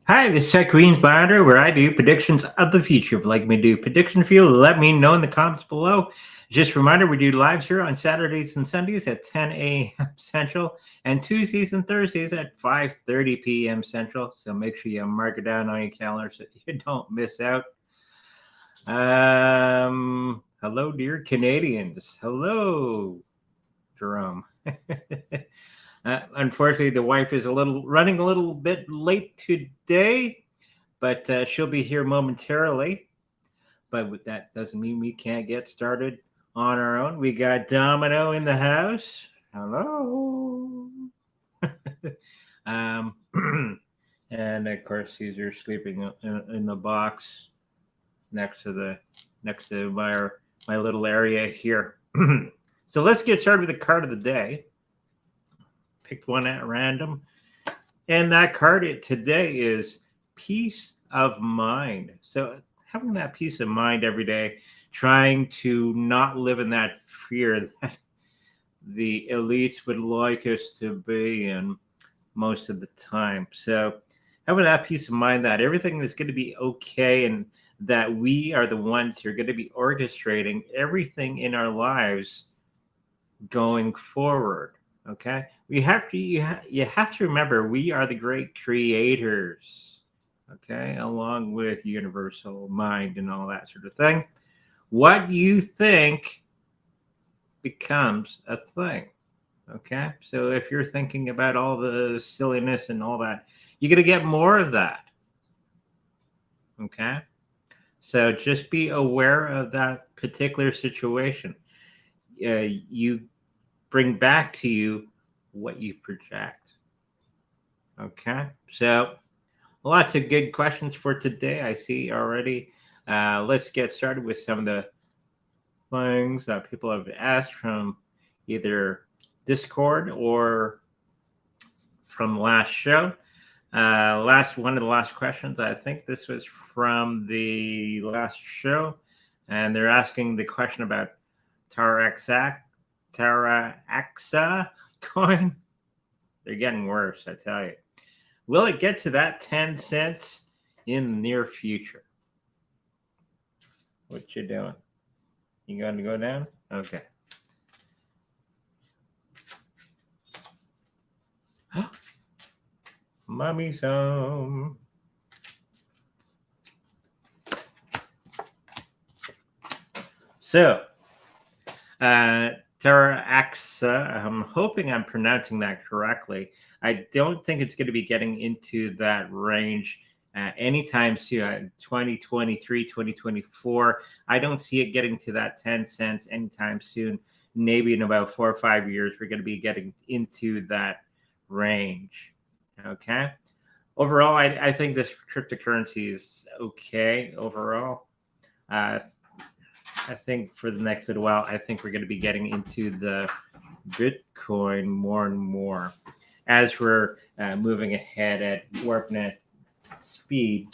Hi, this is Tech Greens Binder, where I do predictions of the future. If you'd like me to do prediction for you, let me know in the comments below. Just a reminder, we do lives here on Saturdays and Sundays at 10 a.m. Central and Tuesdays and Thursdays at 5:30 p.m. Central. So make sure you mark it down on your calendar so you don't miss out. Hello, dear Canadians. Hello, Jerome. Unfortunately, the wife is running a little bit late today, but she'll be here momentarily. But that doesn't mean we can't get started on our own. We got Domino in the house. Hello. um, and of course, Caesar sleeping in the box next to my little area here. So let's get started with the card of the day. Picked one at random. And that card today is peace of mind. So having that peace of mind every day, trying to not live in that fear that the elites would like us to be in most of the time. So having that peace of mind that everything is going to be okay and that we are the ones who are going to be orchestrating everything in our lives going forward. Okay, you have to remember we are the great creators. Okay, along with universal mind and all that sort of thing. What you think becomes a thing. Okay, so if you're thinking about all the silliness and all that, you're gonna get more of that. Okay, so just be aware of that particular situation. You bring back to you what you project. Okay, so lots of good questions for today. I see already. Let's get started with some of the things that people have asked from either Discord or from last show. One of the last questions. I think this was from the last show, and they're asking the question about Teraxa coin. They're getting worse, I tell you. Will it get to that 10 cents in the near future? What you doing? You going to go down? Okay. Mommy's home. So, Teraxa, I'm hoping I'm pronouncing that correctly. I don't think it's going to be getting into that range anytime soon. 2023, 2024. I don't see it getting to that 10 cents anytime soon. Maybe in about 4 or 5 years, we're going to be getting into that range. Okay. Overall, I think this cryptocurrency is okay overall. I think for the next little while, I think we're going to be getting into the Bitcoin more and more as we're moving ahead at WarpNet speed.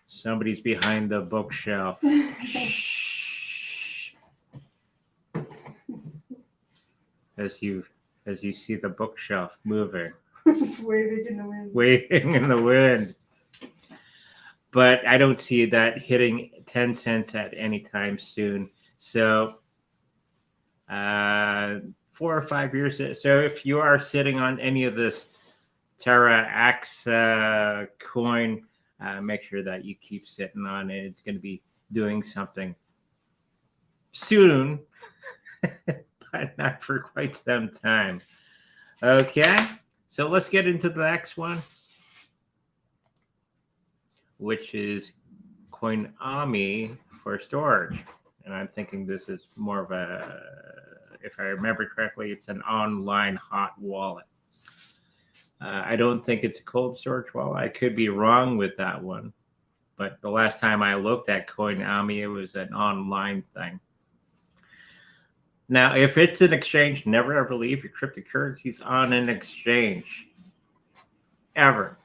Somebody's behind the bookshelf. Shh. As you see the bookshelf moving. It's waving in the wind. Waving in the wind. But I don't see that hitting 10 cents at any time soon. So 4 or 5 years. So if you are sitting on any of this Teraxa coin, make sure that you keep sitting on it. It's going to be doing something soon, but not for quite some time. Okay, so let's get into the next one, which is Coinami for storage. And I'm thinking this is more of a, if I remember correctly, it's an online hot wallet. I don't think it's a cold storage wallet. I could be wrong with that one. But the last time I looked at Coinami, it was an online thing. Now, if it's an exchange, never ever leave your cryptocurrencies on an exchange. Ever.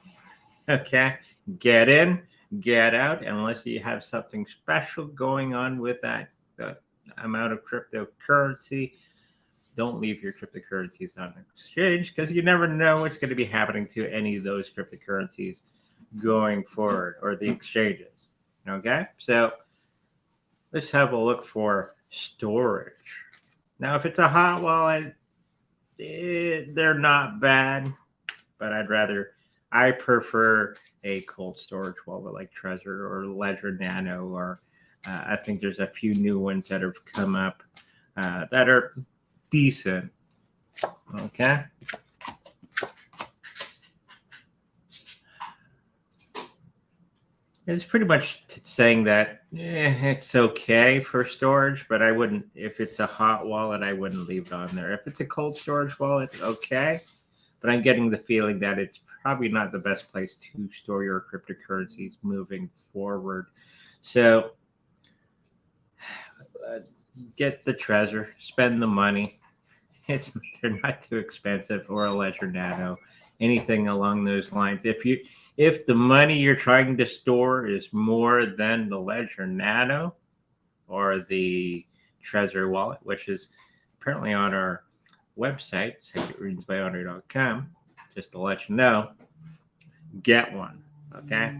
Okay? Get in, get out, unless you have something special going on with that amount of cryptocurrency. don't leave your cryptocurrencies on exchange because you never know what's going to be happening to any of those cryptocurrencies going forward or the exchanges. Okay, so let's have a look for storage. Now, if it's a hot wallet, they're not bad, but I prefer a cold storage wallet like Trezor or Ledger Nano, or I think there's a few new ones that have come up that are decent. Okay. It's pretty much saying that it's okay for storage, but I wouldn't, if it's a hot wallet, I wouldn't leave it on there. If it's a cold storage wallet, okay. But I'm getting the feeling that it's probably not the best place to store your cryptocurrencies moving forward. So get the Trezor, spend the money. They're not too expensive, or a Ledger Nano, anything along those lines. If the money you're trying to store is more than the Ledger Nano or the Trezor wallet, which is apparently on our website, secretreadingsbyhonor.com, just to let you know, get one. Okay.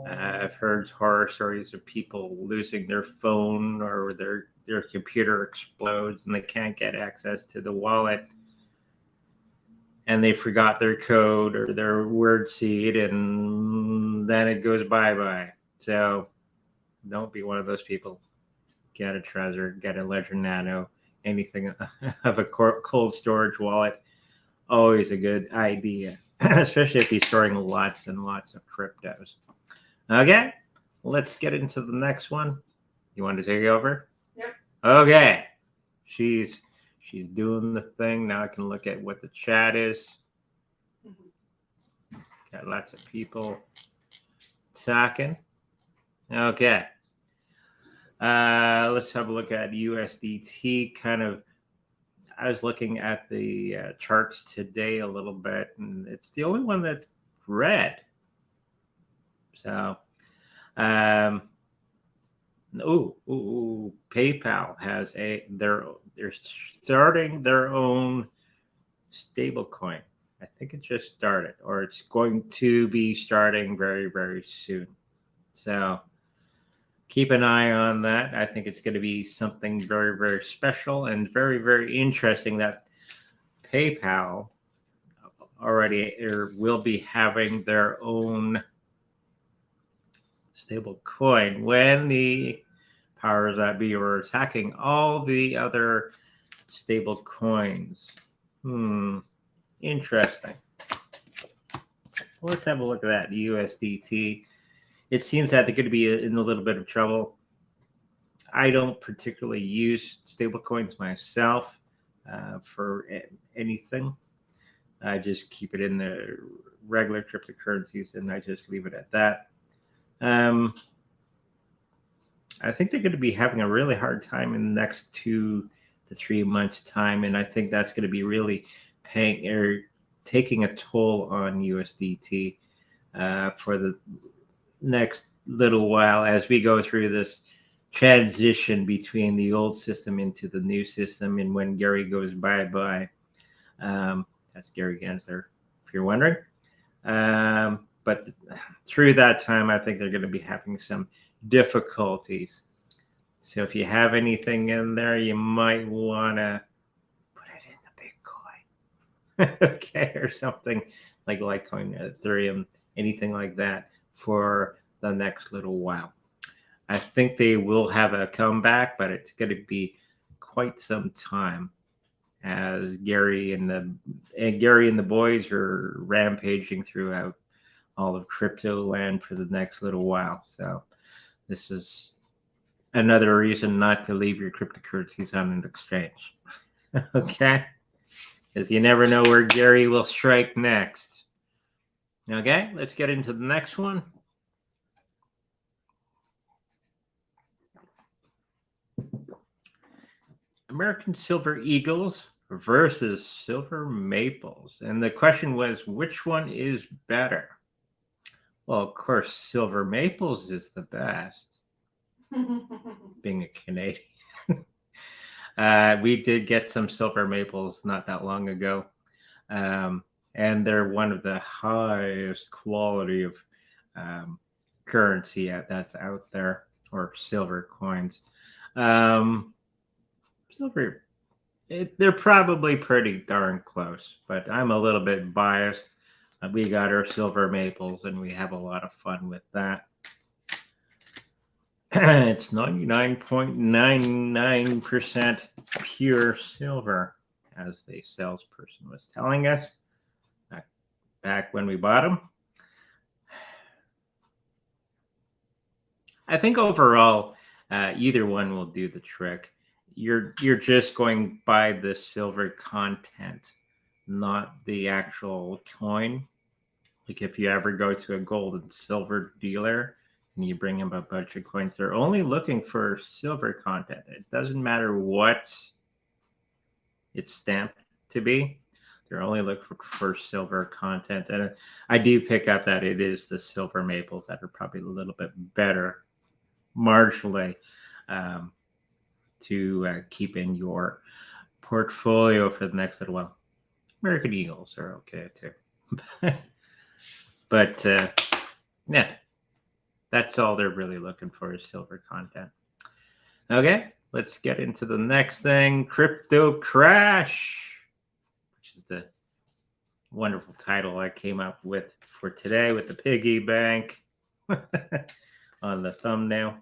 I've heard horror stories of people losing their phone or their computer explodes and they can't get access to the wallet and they forgot their code or their word seed and then it goes bye-bye. So don't be one of those people. Get a Trezor, get a Ledger Nano, anything of a cold storage wallet. Always a good idea, especially if you're storing lots and lots of cryptos. Okay, let's get into the next one. You want to take over? Yep. Okay. She's doing the thing. Now I can look at what the chat is. Got lots of people talking. Okay. Let's have a look at USDT. I was looking at the charts today a little bit, and it's the only one that's red. So, PayPal has they're starting their own stable coin. I think it just started, or it's going to be starting very, very soon. So keep an eye on that. I think it's going to be something very, very special and very, very interesting that PayPal already will be having their own stable coin when the powers that be are attacking all the other stable coins. Interesting. Let's have a look at that USDT. It seems that they're going to be in a little bit of trouble. I don't particularly use stablecoins myself for anything. I just keep it in the regular cryptocurrencies and I just leave it at that. I think they're going to be having a really hard time in the next 2 to 3 months' time, and I think that's going to be really taking a toll on USDT for the next little while as we go through this transition between the old system into the new system. And when Gary goes bye-bye, that's Gary Gensler, if you're wondering. But through that time, I think they're going to be having some difficulties. So if you have anything in there, you might want to put it in the Bitcoin, okay, or something like Litecoin, Ethereum, anything like that for the next little while. I think they will have a comeback, but it's going to be quite some time as Gary and the boys are rampaging throughout all of crypto land for the next little while. So this is another reason not to leave your cryptocurrencies on an exchange. Okay? Because you never know where Gary will strike next. Okay, let's get into the next one. American Silver Eagles versus Silver Maples. And the question was, which one is better? Well, of course, Silver Maples is the best, being a Canadian. We did get some silver maples not that long ago. And they're one of the highest quality of currency that's out there, or silver coins. Silver, they're probably pretty darn close, but I'm a little bit biased. We got our silver maples, and we have a lot of fun with that. It's 99.99% pure silver, as the salesperson was telling us back when we bought them. I think overall, either one will do the trick. You're just going by the silver content, not the actual coin. Like if you ever go to a gold and silver dealer and you bring them a bunch of coins, they're only looking for silver content. It doesn't matter what it's stamped to be. They're only looking for silver content. And I do pick up that it is the silver maples that are probably a little bit better marginally to keep in your portfolio for the next little while. American Eagles are okay too. But yeah, that's all they're really looking for is silver content. Okay, let's get into the next thing, Crypto Crash, which is the wonderful title I came up with for today with the piggy bank on the thumbnail.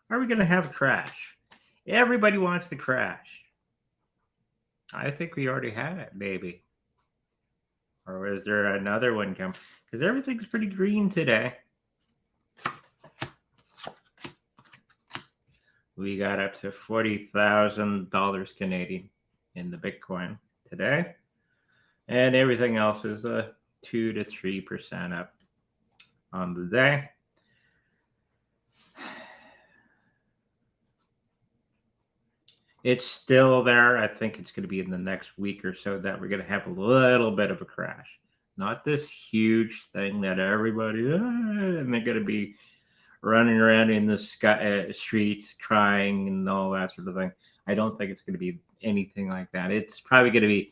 Are we going to have a crash? Everybody wants the crash. I think we already had it, maybe. Or is there another one coming? Because everything's pretty green today. We got up to $40,000 Canadian in the Bitcoin today. And everything else is 2 to 3% up on the day. It's still there. I think it's going to be in the next week or so that we're going to have a little bit of a crash. Not this huge thing that everybody, and they're going to be running around in the streets crying and all that sort of thing. I don't think it's going to be anything like that. It's probably going to be,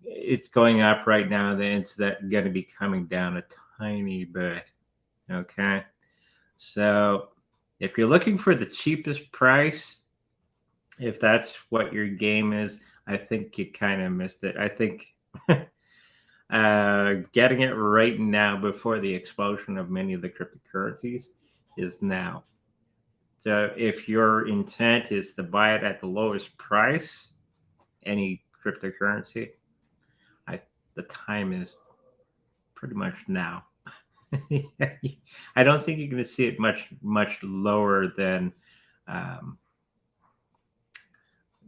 it's going up right now. Then it's going to be coming down a tiny bit. Okay. So if you're looking for the cheapest price, if that's what your game is, I think you kind of missed it. I think getting it right now before the explosion of many of the cryptocurrencies is now. So if your intent is to buy it at the lowest price, any cryptocurrency, the time is pretty much now. I don't think you're going to see it much lower than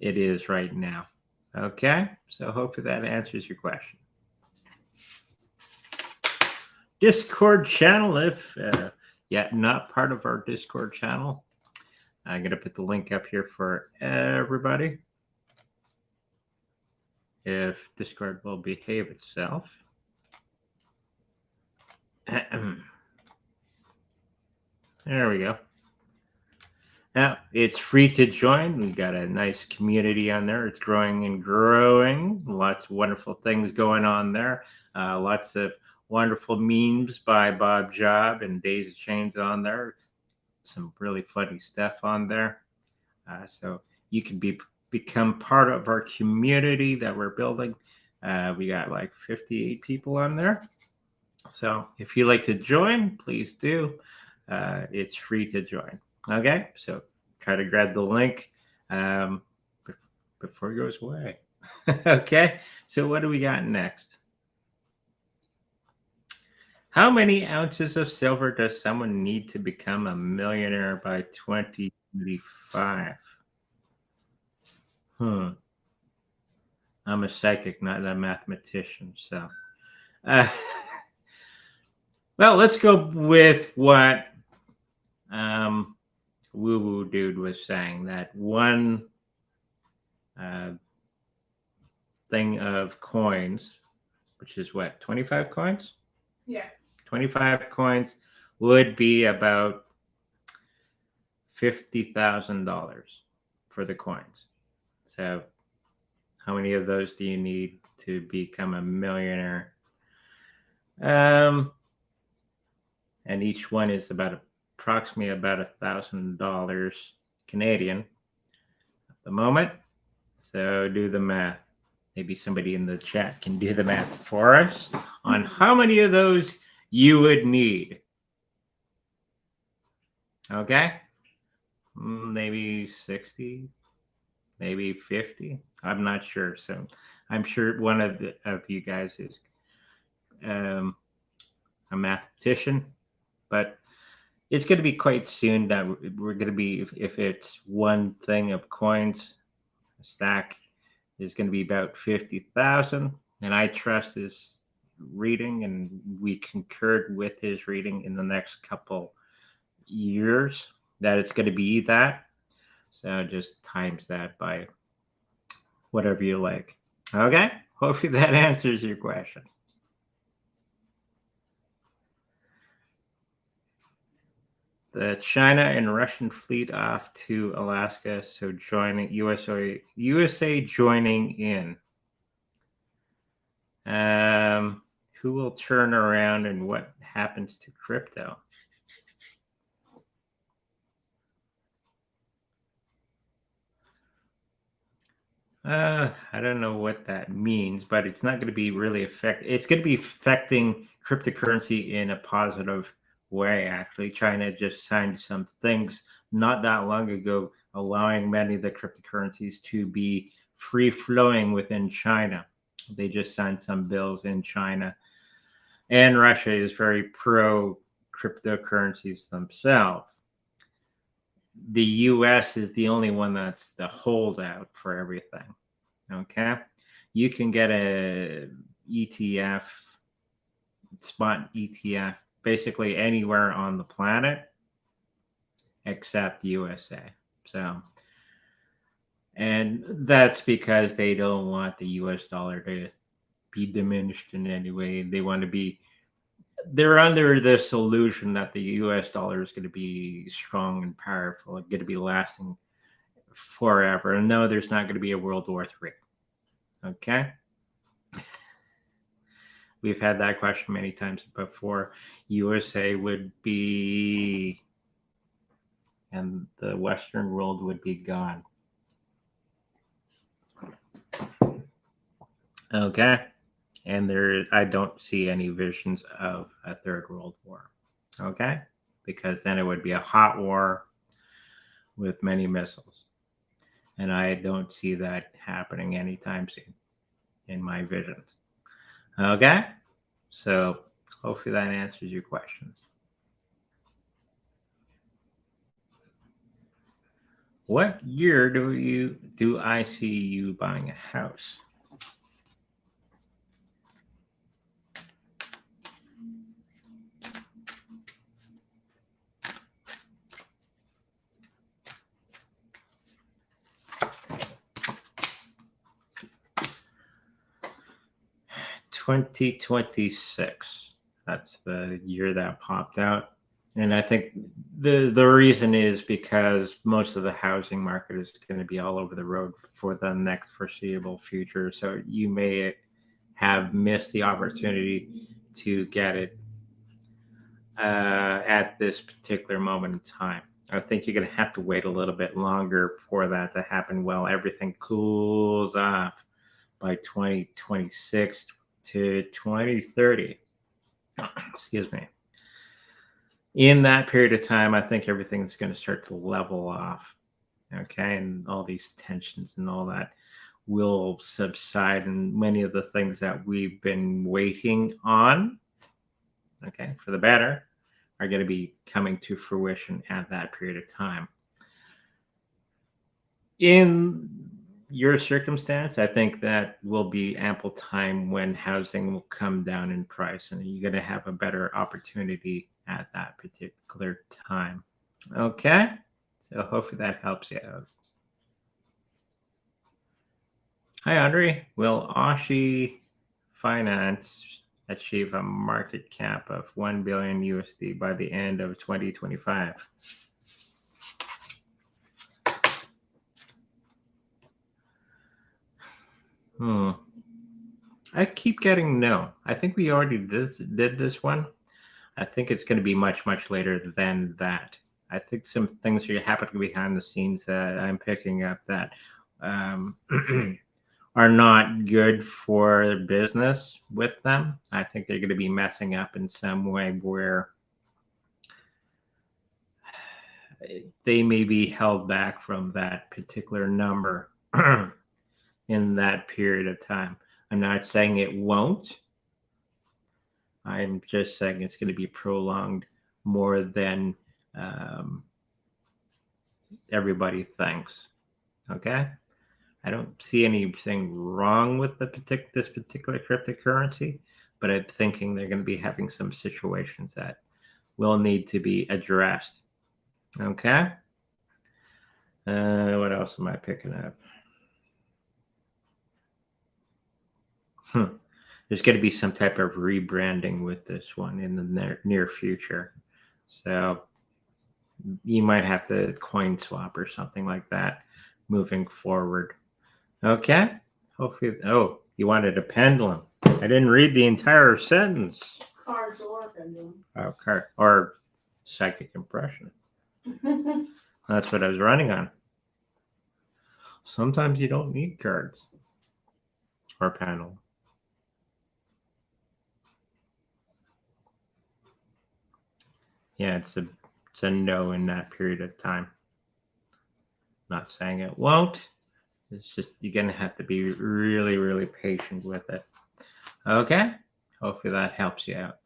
it is right now. Okay, so hopefully that answers your question. Discord channel, if yet not part of our Discord channel, I'm going to put the link up here for everybody. If Discord will behave itself. There we go. Now, it's free to join. We got a nice community on there. It's growing and growing. Lots of wonderful things going on there. Lots of wonderful memes by Bob Job and Days of Chains on there. Some really funny stuff on there. So you can become part of our community that we're building. We got like 58 people on there. So if you like to join, please do. It's free to join. Okay, so try to grab the link before it goes away. Okay, so what do we got next? How many ounces of silver does someone need to become a millionaire by 2025? I'm a psychic, not a mathematician, so. Well, let's go with what woo-woo dude was saying, that one thing of coins, which is what, 25 coins? Yeah. 25 coins would be about $50,000 for the coins. So how many of those do you need to become a millionaire? And each one is approximately about $1,000 Canadian at the moment. So do the math. Maybe somebody in the chat can do the math for us on how many of those you would need. Okay? Maybe 60, maybe 50. I'm not sure. So I'm sure one of you guys is a mathematician, but it's going to be quite soon that we're going to be, if it's one thing of coins, a stack is going to be about 50,000. And I trust his reading, and we concurred with his reading in the next couple years that it's going to be that. So just times that by whatever you like. Okay? Hopefully that answers your question. The China and Russian fleet off to Alaska, so joining USA joining in. Who will turn around and what happens to crypto? I don't know what that means, but it's not going to be really it's going to be affecting cryptocurrency in a positive way. Actually, China just signed some things not that long ago, allowing many of the cryptocurrencies to be free flowing within China. They just signed some bills in China, and Russia is very pro cryptocurrencies themselves. The US is the only one that's the holdout for everything. Okay. You can get a ETF, spot ETF, basically anywhere on the planet except USA. So, and that's because they don't want the US dollar to be diminished in any way. They want to be, they're under this illusion that the US dollar is going to be strong and powerful, it's going to be lasting forever. And no, there's not going to be a World War III. Okay. We've had that question many times before. USA would be, and the Western world would be gone. Okay. And I don't see any visions of a third world war. Okay. Because then it would be a hot war with many missiles. And I don't see that happening anytime soon in my visions. Okay. So hopefully that answers your question. What year do I see you buying a house? $2026. That's the year that popped out. And I think the reason is because most of the housing market is going to be all over the road for the next foreseeable future. So you may have missed the opportunity to get it at this particular moment in time. I think you're going to have to wait a little bit longer for that to happen while everything cools off by 2026 to 2030. Excuse me. In that period of time, I think everything's going to start to level off. Okay. And all these tensions and all that will subside. And many of the things that we've been waiting on, okay, for the better, are going to be coming to fruition at that period of time. In your circumstance, I think that will be ample time when housing will come down in price, and you're going to have a better opportunity at that particular time. Okay, so hopefully that helps you out. Hi, Andre. Will Oshi Finance achieve a market cap of 1 billion USD by the end of 2025? I keep getting no. I think we already did this one. I think it's going to be much, much later than that. I think some things are happening behind the scenes that I'm picking up that um, are not good for business with them. I think they're going to be messing up in some way where they may be held back from that particular number in that period of time. I'm not saying it won't. I'm just saying it's going to be prolonged more than everybody thinks. Okay? I don't see anything wrong with this particular cryptocurrency, but I'm thinking they're going to be having some situations that will need to be addressed. Okay? What else am I picking up? There's going to be some type of rebranding with this one in the near future. So you might have to coin swap or something like that moving forward. Okay? Hopefully. Oh, you wanted a pendulum. I didn't read the entire sentence. Cards or pendulum. Okay. Or psychic impression. That's what I was running on. Sometimes you don't need cards or pendulum. Yeah, it's a no in that period of time. Not saying it won't. It's just you're going to have to be really, really patient with it. Okay? Hopefully that helps you out.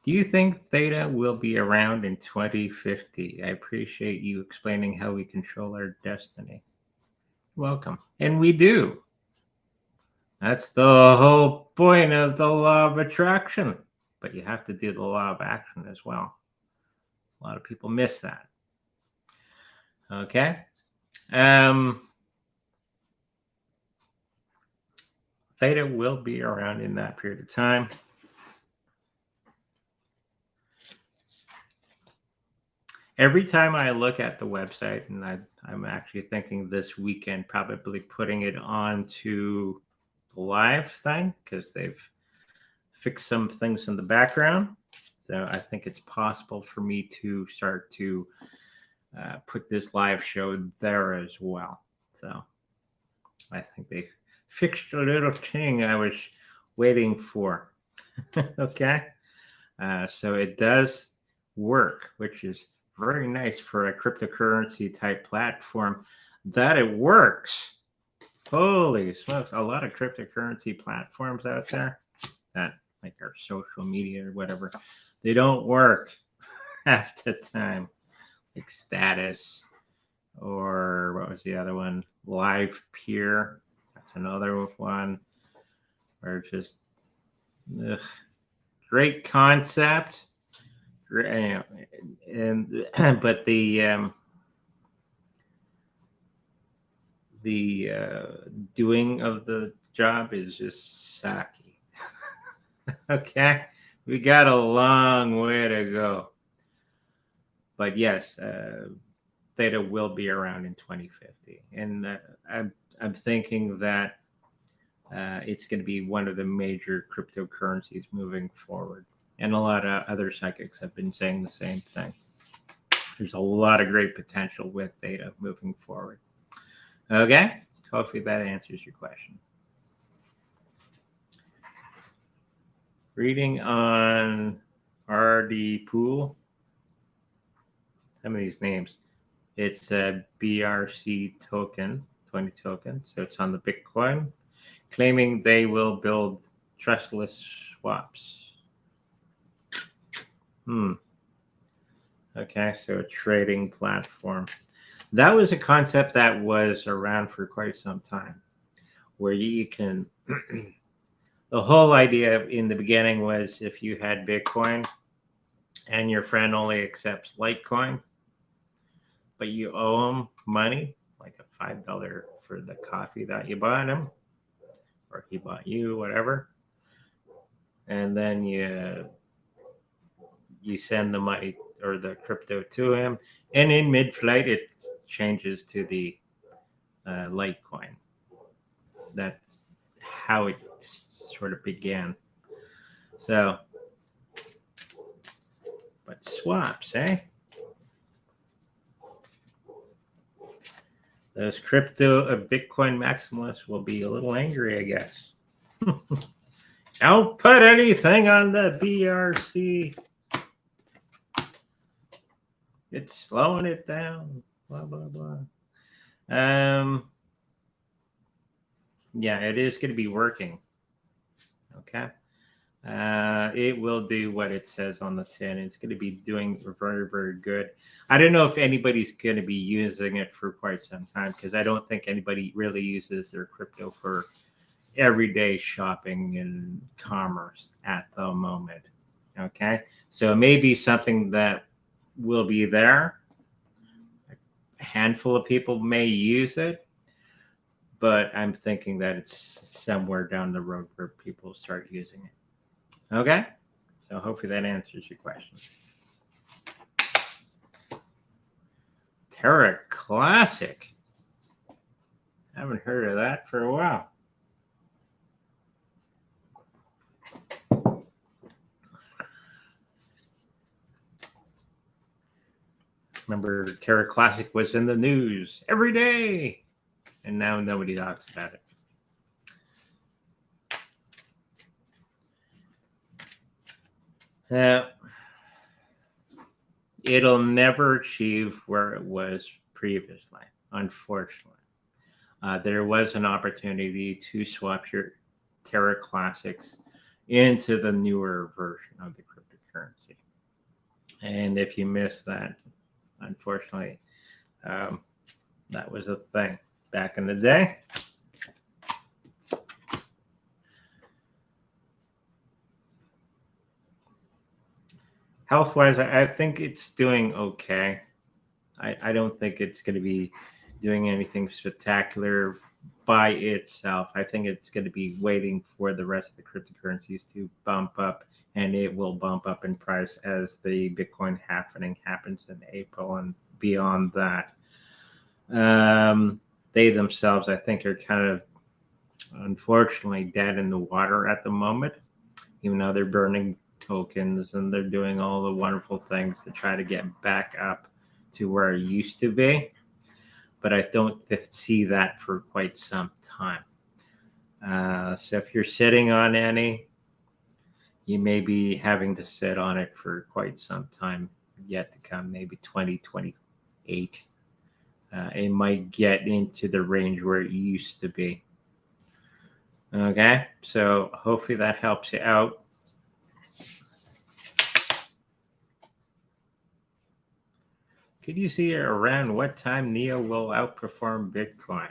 Do you think theta will be around in 2050? I appreciate you explaining how we control our destiny. Welcome. And we do. That's the whole point of the law of attraction. But you have to do the law of action as well. A lot of people miss that. Okay? Theta will be around in that period of time. Every time I look at the website, and I'm actually thinking this weekend, probably putting it onto the live thing because they've fixed some things in the background. So I think it's possible for me to start to put this live show there as well. So I think they fixed a little thing I was waiting for. Okay. So it does work, which is very nice for a cryptocurrency type platform that it works. Holy smokes. A lot of cryptocurrency platforms out there that like our social media or whatever, they don't work half the time. Like Status or what was the other one? Live Peer. That's another one. Or just great concept. And but the doing of the job is just sucky. Okay, we got a long way to go, but yes, theta will be around in 2050, and I'm thinking that it's going to be one of the major cryptocurrencies moving forward. And a lot of other psychics have been saying the same thing. There's a lot of great potential with theta moving forward. Okay? Hopefully that answers your question. Reading on RD Pool. Some of these names. It's a BRC token, 20 token. So it's on the Bitcoin, claiming they will build trustless swaps. Okay, so a trading platform. That was a concept that was around for quite some time, where you can, the whole idea in the beginning was if you had Bitcoin and your friend only accepts Litecoin, but you owe him money, like a $5 for the coffee that you bought him, or he bought you, whatever, and then you send the money or the crypto to him, and in mid-flight it changes to the Litecoin. that's how it sort of began. So, but swaps, eh? Those crypto Bitcoin maximalists will be a little angry, I guess. Don't put anything on the BRC. It's slowing it down. Blah blah blah. Yeah, it is going to be working. Okay. It will do what it says on the tin. It's going to be doing very, very good. I don't know if anybody's going to be using it for quite some time because I don't think anybody really uses their crypto for everyday shopping and commerce at the moment. Okay. So it may be something that will be there. A handful of people may use it, but I'm thinking that it's somewhere down the road where people start using it. Okay? So hopefully that answers your question. Tera Classic. Haven't heard of that for a while. Remember, Tera Classic was in the news every day, and now nobody talks about it. It'll never achieve where it was previously, unfortunately. There was an opportunity to swap your Tera Classics into the newer version of the cryptocurrency. And if you missed that, unfortunately, that was a thing back in the day. Health-wise, I think it's doing okay. I don't think it's going to be doing anything spectacular by itself. I think it's going to be waiting for the rest of the cryptocurrencies to bump up, and it will bump up in price as the Bitcoin halving happens in April and beyond that. They themselves, I think, are kind of unfortunately dead in the water at the moment, even though they're burning tokens and they're doing all the wonderful things to try to get back up to where it used to be. But I don't see that for quite some time. So if you're sitting on any, you may be having to sit on it for quite some time yet to come, maybe 2028. It might get into the range where it used to be. Okay, so hopefully that helps you out. Could you see around what time NEO will outperform Bitcoin?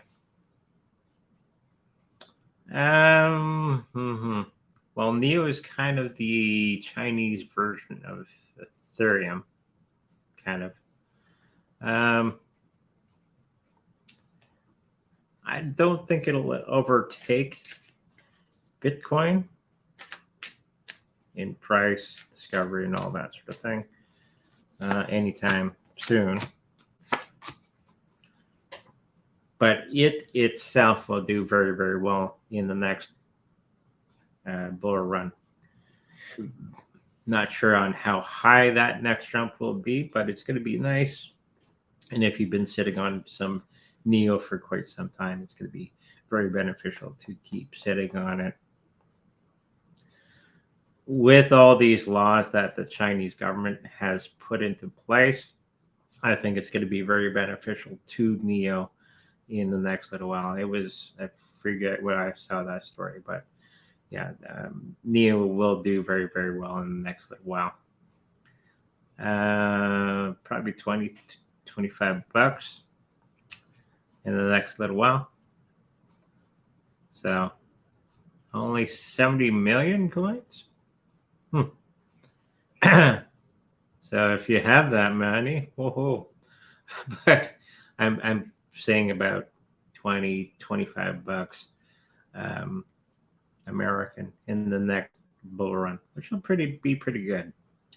Well, NEO is kind of the Chinese version of Ethereum, kind of. I don't think it'll overtake Bitcoin in price, discovery, and all that sort of thing anytime soon. But it itself will do very, very well in the next bull run. Not sure on how high that next jump will be, but it's going to be nice. And if you've been sitting on some NEO for quite some time, it's going to be very beneficial to keep sitting on it. With all these laws that the Chinese government has put into place, I think it's going to be very beneficial to NEO in the next little while. It was, I forget where I saw that story, but yeah, NEO will do very, very well in the next little while. Probably 20, 25 bucks in the next little while. So only 70 million coins. So if you have that money, whoa. But I'm saying about 20, 25 bucks American in the next bull run, which will be pretty good.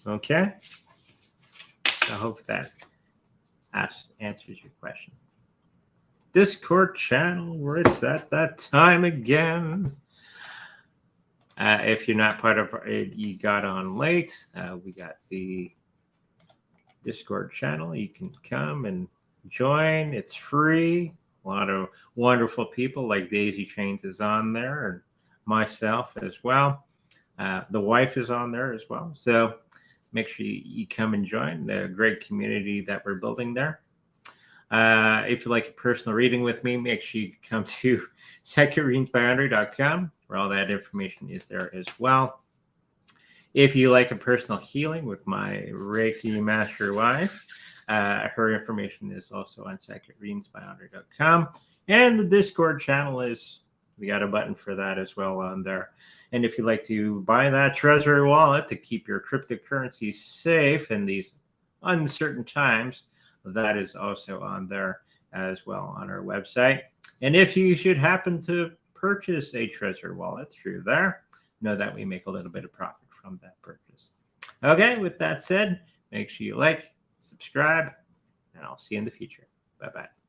Okay. I hope that answers your question. Discord channel where it's at that time again. If you're not part of it, you got on late. We got the Discord channel. You can come and join. It's free. A lot of wonderful people like Daisy Chains is on there, and myself as well. The wife is on there as well. So make sure you come and join the great community that we're building there. If you like a personal reading with me, make sure you come to secondreadingsbyandrew.com where all that information is there as well. If you like a personal healing with my Reiki Master wife, her information is also on secondreadingsbyandrew.com. And the Discord channel we got a button for that as well on there. And if you'd like to buy that treasury wallet to keep your cryptocurrency safe in these uncertain times, that is also on there as well on our website. And if you should happen to purchase a treasury wallet through there, know that we make a little bit of profit from that purchase. Okay, with that said, make sure you like, subscribe, and I'll see you in the future. Bye-bye.